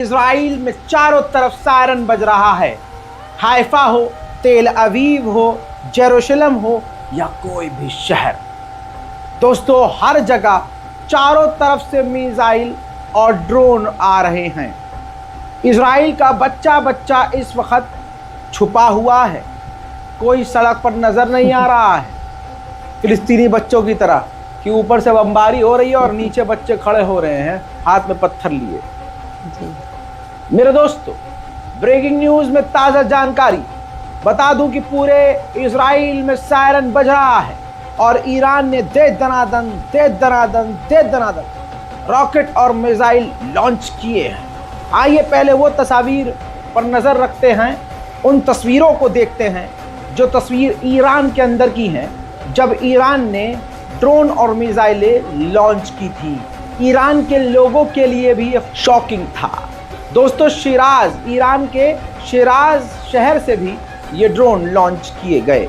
Israel में चारों तरफ सायरन बज रहा है। हाइफा हो, तेल अवीव हो, जेरूशलम हो या कोई भी शहर, दोस्तों हर जगह चारों तरफ से मिसाइल और ड्रोन आ रहे हैं। इज़राइल का बच्चा बच्चा इस वक्त छुपा हुआ है, कोई सड़क पर नज़र नहीं आ रहा है, फिलिस्तीनी बच्चों की तरह कि ऊपर से बमबारी हो रही है और नीचे बच्चे खड़े हो रहे हैं हाथ में पत्थर लिए। मेरे दोस्तों, ब्रेकिंग न्यूज़ में ताज़ा जानकारी बता दूं कि पूरे इज़राइल में सायरन बज रहा है और ईरान ने दे दनादन रॉकेट और मिसाइल लॉन्च किए हैं। आइए पहले वो तस्वीर पर नज़र रखते हैं, उन तस्वीरों को देखते हैं जो तस्वीर ईरान के अंदर की हैं जब ईरान ने ड्रोन और मिसाइलें लॉन्च की थी। ईरान के लोगों के लिए भी शॉकिंग था। दोस्तों, शिराज, ईरान के शिराज शहर से भी ये ड्रोन लॉन्च किए गए।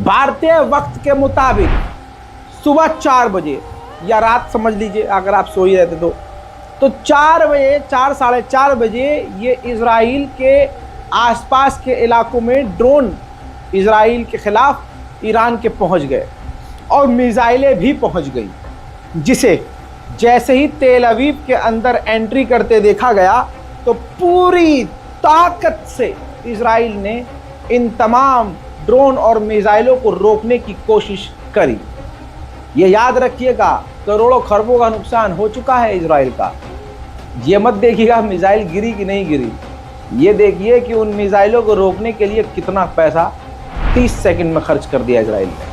भारतीय वक्त के मुताबिक सुबह 4 बजे या रात समझ लीजिए, अगर आप सो ही रहते तो 4 बजे, 4 साढ़े 4 बजे ये इज़राइल के आसपास के इलाकों में ड्रोन इज़राइल के ख़िलाफ़ ईरान के पहुंच गए और मिसाइलें भी पहुंच गई, जिसे जैसे ही तेल अवीव के अंदर एंट्री करते देखा गया तो पूरी ताकत से इज़राइल ने इन तमाम ड्रोन और मिसाइलों को रोकने की कोशिश करी। ये याद रखिएगा, करोड़ों खरबों का नुकसान हो चुका है इज़राइल का। ये मत देखिएगा मिसाइल गिरी कि नहीं गिरी, ये देखिए कि उन मिसाइलों को रोकने के लिए कितना पैसा 30 सेकंड में खर्च कर दिया इज़राइल ने।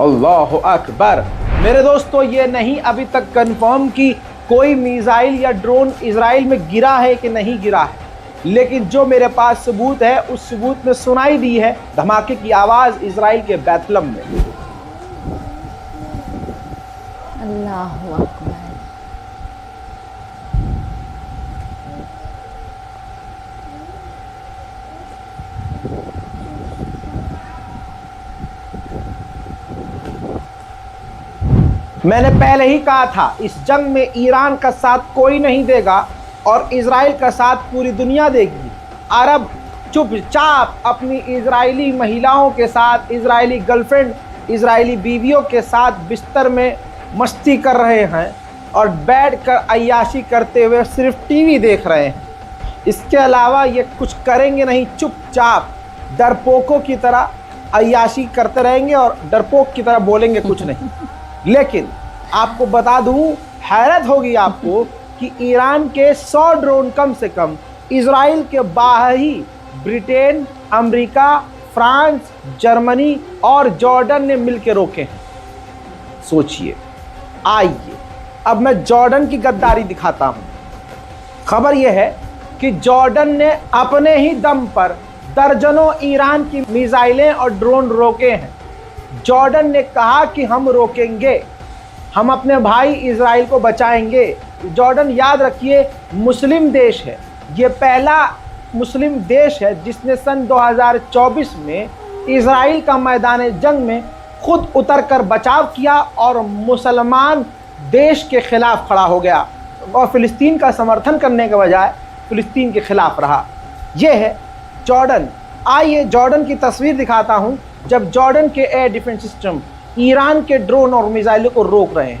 अल्लाहु अकबर। मेरे दोस्तों, ये नहीं अभी तक कंफर्म कि कोई मिसाइल या ड्रोन इजराइल में गिरा है कि नहीं गिरा है, लेकिन जो मेरे पास सबूत है उस सबूत में सुनाई दी है धमाके की आवाज़ इजराइल के बैतलम में। अल्लाहु अकबर। मैंने पहले ही कहा था, इस जंग में ईरान का साथ कोई नहीं देगा और इजराइल का साथ पूरी दुनिया देगी। अरब चुपचाप अपनी इजरायली महिलाओं के साथ, इजरायली गर्लफ्रेंड, इजरायली बीवियों के साथ बिस्तर में मस्ती कर रहे हैं और बैठकर अय्याशी करते हुए सिर्फ टीवी देख रहे हैं। इसके अलावा ये कुछ करेंगे नहीं, चुपचाप डरपोकों की तरह अय्याशी करते रहेंगे और डरपोक की तरह बोलेंगे कुछ नहीं। लेकिन आपको बता दूं, हैरत होगी आपको कि ईरान के 100 ड्रोन कम से कम इजराइल के बाहर ही ब्रिटेन, अमेरिका, फ्रांस, जर्मनी और जॉर्डन ने मिलकर रोके हैं। सोचिए। आइए अब मैं जॉर्डन की गद्दारी दिखाता हूं। खबर यह है कि जॉर्डन ने अपने ही दम पर दर्जनों ईरान की मिसाइलें और ड्रोन रोके हैं। जॉर्डन ने कहा कि हम रोकेंगे, हम अपने भाई इजराइल को बचाएंगे। जॉर्डन, याद रखिए, मुस्लिम देश है। ये पहला मुस्लिम देश है जिसने सन 2024 में इजराइल का मैदान जंग में खुद उतरकर बचाव किया और मुसलमान देश के खिलाफ खड़ा हो गया और फ़िलिस्तीन का समर्थन करने के बजाय फ़िलिस्तीन के खिलाफ रहा। यह है जॉर्डन। आइए जॉर्डन की तस्वीर दिखाता हूं, जब जॉर्डन के एयर डिफेंस सिस्टम ईरान के ड्रोन और मिसाइलों को रोक रहे हैं।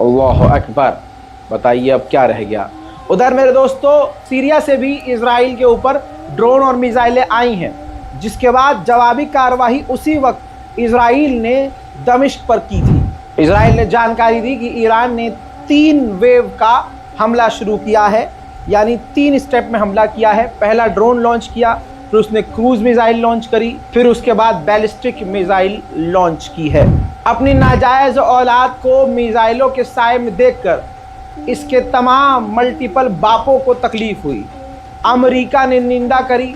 अल्लाह अकबर। बताइए अब क्या रह गया। उधर मेरे दोस्तों, सीरिया से भी इजराइल के ऊपर ड्रोन और मिसाइलें आई हैं, जिसके बाद जवाबी कार्रवाई उसी वक्त इजराइल ने दमिश्क पर की थी। इजराइल ने जानकारी दी कि ईरान ने 3 वेव का हमला शुरू किया है, यानी 3 स्टेप में हमला किया है। पहला ड्रोन लॉन्च किया, फिर उसने क्रूज मिसाइल लॉन्च करी, फिर उसके बाद बैलिस्टिक मिसाइल लॉन्च की है। अपनी नाजायज़ औलाद को मिसाइलों के साए में देखकर इसके तमाम मल्टीपल बापों को तकलीफ़ हुई। अमेरिका ने निंदा करी,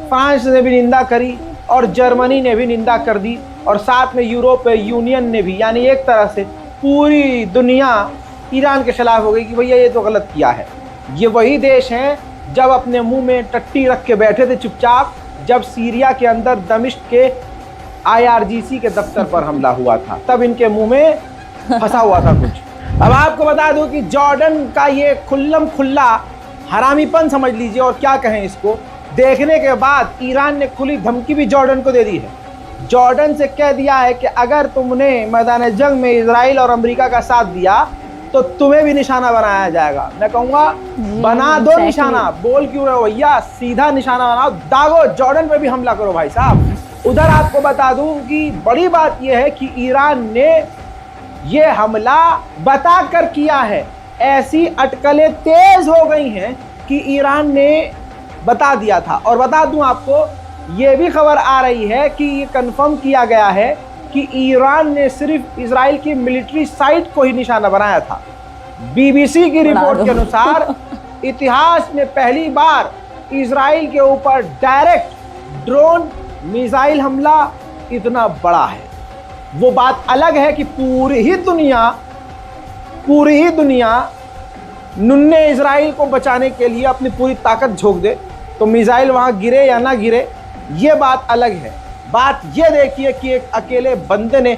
फ्रांस ने भी निंदा करी और जर्मनी ने भी निंदा कर दी, और साथ में यूरोपीय यूनियन ने भी, यानी एक तरह से पूरी दुनिया ईरान के खिलाफ हो गई कि भैया ये तो गलत किया है। ये वही देश हैं जब अपने मुंह में टट्टी रख के बैठे थे चुपचाप, जब सीरिया के अंदर दमिश्क के IRGC के दफ्तर पर हमला हुआ था, तब इनके मुंह में फंसा हुआ था कुछ। अब आपको बता दूं कि जॉर्डन का ये खुल्लम खुल्ला हरामीपन समझ लीजिए, और क्या कहें इसको, देखने के बाद ईरान ने खुली धमकी भी जॉर्डन को दे दी है। जॉर्डन से कह दिया है कि अगर तुमने मैदान जंग में इजराइल और अमेरिका का साथ दिया तो तुम्हें भी निशाना बनाया जाएगा। मैं कहूँगा बना दो निशाना, बोल क्यों रहे हो भैया, सीधा निशाना बनाओ, दागो, जॉर्डन पे भी हमला करो भाई साहब। उधर आपको बता दूं कि बड़ी बात यह है कि ईरान ने ये हमला बताकर किया है। ऐसी अटकलें तेज हो गई हैं कि ईरान ने बता दिया था। और बता दूं आपको, ये भी खबर आ रही है कि ये कंफर्म किया गया है कि ईरान ने सिर्फ इजराइल की मिलिट्री साइट को ही निशाना बनाया था। BBC की रिपोर्ट के अनुसार इतिहास में पहली बार इजराइल के ऊपर डायरेक्ट ड्रोन मिसाइल हमला इतना बड़ा है। वो बात अलग है कि पूरी ही दुनिया नुन्ने इजराइल को बचाने के लिए अपनी पूरी ताकत झोंक दे तो मिसाइल वहां गिरे या ना गिरे, ये बात अलग है। बात ये देखिए कि एक अकेले बंदे ने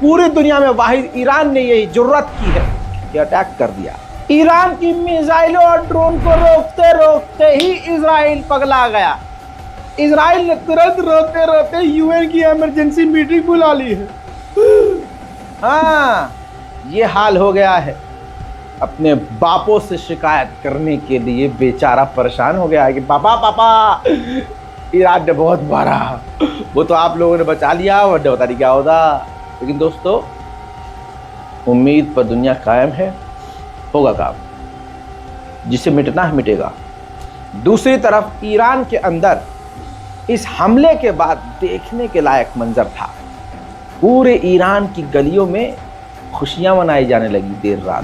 पूरी दुनिया में वाहिद ईरान ने यही जुर्रत की है कि अटैक कर दिया। ईरान की मिसाइलों और ड्रोन को रोकते रोकते ही इजराइल पगला गया। इजराइल ने तुरंत रोते रोते यूएन की इमरजेंसी मीटिंग बुला ली है। हाँ, ये हाल हो गया है। अपने बापों से शिकायत करने के लिए बेचारा परेशान हो गया है कि पापा ईरान ने बहुत मारा, वो तो आप लोगों ने बचा लिया, वरना बता नहीं क्या होता। लेकिन दोस्तों, उम्मीद पर दुनिया कायम है, होगा काम, जिसे मिटना है मिटेगा। दूसरी तरफ ईरान के अंदर इस हमले के बाद देखने के लायक मंजर था। पूरे ईरान की गलियों में खुशियां मनाई जाने लगी देर रात।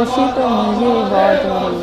खुशी तो मुझे भी बहुत हो रही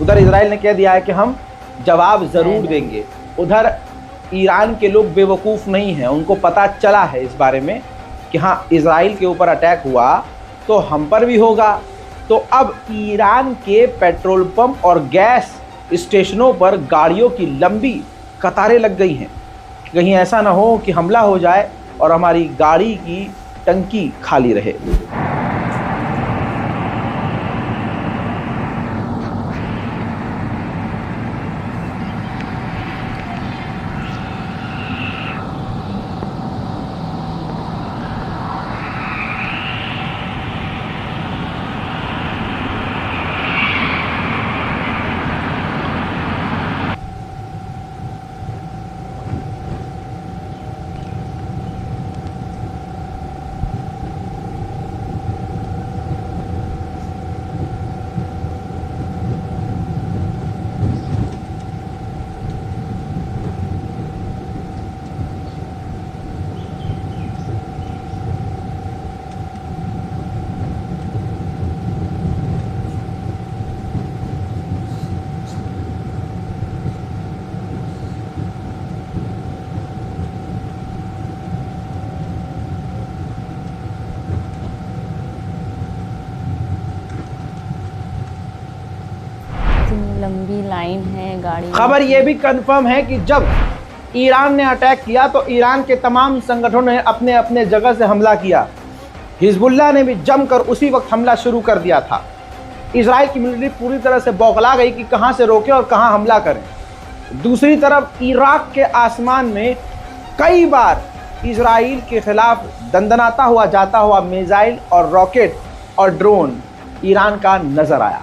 उधर इजराइल ने कह दिया है कि हम जवाब ज़रूर देंगे। उधर ईरान के लोग बेवकूफ़ नहीं हैं, उनको पता चला है इस बारे में कि हाँ, इजराइल के ऊपर अटैक हुआ तो हम पर भी होगा। तो अब ईरान के पेट्रोल पंप और गैस स्टेशनों पर गाड़ियों की लंबी कतारें लग गई हैं। कहीं ऐसा ना हो कि हमला हो जाए और हमारी गाड़ी की टंकी खाली रहे। लंबी लाइन है गाड़ी। खबर यह भी कंफर्म है कि जब ईरान ने अटैक किया तो ईरान के तमाम संगठनों ने अपने अपने जगह से हमला किया। हिजबुल्लाह ने भी जमकर उसी वक्त हमला शुरू कर दिया था। इजराइल की मिलिट्री पूरी तरह से बौखला गई कि कहां से रोके और कहां हमला करें। दूसरी तरफ इराक के आसमान में कई बार इजराइल के खिलाफ दंदनाता हुआ जाता हुआ मिसाइल और रॉकेट और ड्रोन ईरान का नजर आया।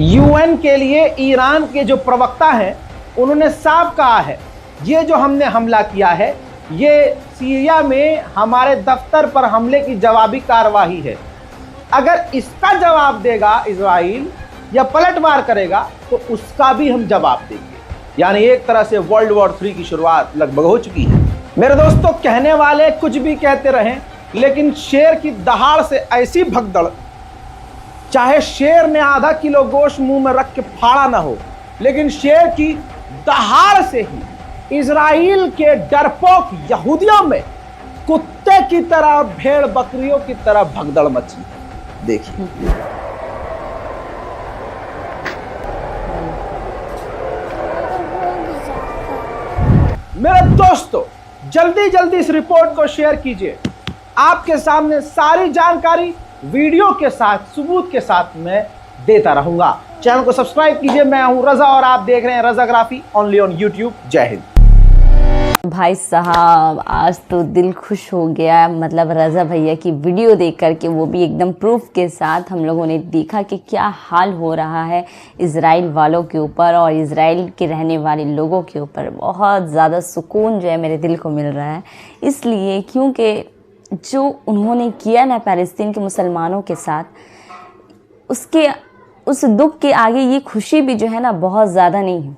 यूएन के लिए ईरान के जो प्रवक्ता हैं उन्होंने साफ कहा है ये जो हमने हमला किया है ये सीरिया में हमारे दफ्तर पर हमले की जवाबी कार्रवाई है। अगर इसका जवाब देगा इजराइल या पलटवार करेगा तो उसका भी हम जवाब देंगे। यानी एक तरह से वर्ल्ड वॉर 3 की शुरुआत लगभग हो चुकी है। मेरे दोस्तों, कहने वाले कुछ भी कहते रहें, लेकिन शेर की दहाड़ से ऐसी भगदड़, चाहे शेर ने आधा किलो गोश्त मुंह में रख के फाड़ा ना हो, लेकिन शेर की दहाड़ से ही इजराइल के डरपोक यहूदियों में कुत्ते की तरह, भेड़ बकरियों की तरह भगदड़ मची। देखिए मेरे दोस्तों, जल्दी जल्दी इस रिपोर्ट को शेयर कीजिए। आपके सामने सारी जानकारी वीडियो के साथ, सबूत के साथ मैं देता रहूंगा। चैनल को सब्सक्राइब कीजिए। मैं हूं रजा और आप देख रहे हैं रजाग्राफी ओनली ऑन यूट्यूब। जय हिंद। भाई साहब, आज तो दिल खुश हो गया। मतलब रज़ा भैया की वीडियो देख कर के, वो भी एकदम प्रूफ के साथ हम लोगों ने देखा कि क्या हाल हो रहा है इज़राइल वालों के ऊपर और इज़राइल के रहने वाले लोगों के ऊपर। बहुत ज़्यादा सुकून जो है मेरे दिल को मिल रहा है, इसलिए क्योंकि जो उन्होंने किया ना पैलेस्तीन के मुसलमानों के साथ, उसके उस दुख के आगे ये खुशी भी जो है ना बहुत ज़्यादा नहीं है।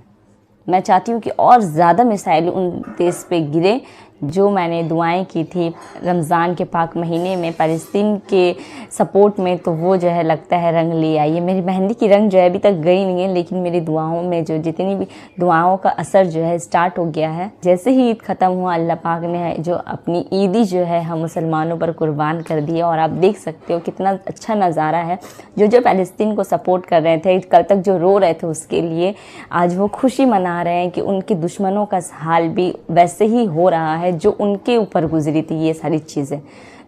मैं चाहती हूँ कि और ज़्यादा मिसाइल उन देश पे गिरे। जो मैंने दुआएं की थी रमज़ान के पाक महीने में फ़लस्तीन के सपोर्ट में, तो वो जो है लगता है रंग ले आई है। मेरी मेहंदी की रंग जो है अभी तक गई नहीं है, लेकिन मेरी दुआओं में जो जितनी भी दुआओं का असर जो है स्टार्ट हो गया है। जैसे ही ईद ख़त्म हुआ, अल्लाह पाक ने जो अपनी ईदी जो है हम मुसलमानों पर कुर्बान कर दी है। और आप देख सकते हो कितना अच्छा नज़ारा है। जो फ़लस्तीन को सपोर्ट कर रहे थे, कल तक जो रो रहे थे उसके लिए, आज वो खुशी मना रहे हैं कि उनके दुश्मनों का हाल भी वैसे ही हो रहा है जो उनके ऊपर गुजरी थी ये सारी चीज़ें।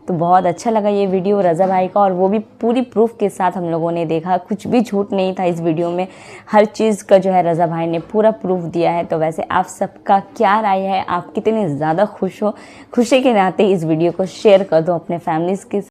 तो बहुत अच्छा लगा ये वीडियो रज़ा भाई का, और वो भी पूरी प्रूफ के साथ हम लोगों ने देखा। कुछ भी झूठ नहीं था इस वीडियो में, हर चीज़ का जो है रज़ा भाई ने पूरा प्रूफ दिया है। तो वैसे आप सबका क्या राय है, आप कितने ज़्यादा खुश हो? खुशी के नाते इस वीडियो को शेयर कर दो अपने फैमिलीज़ के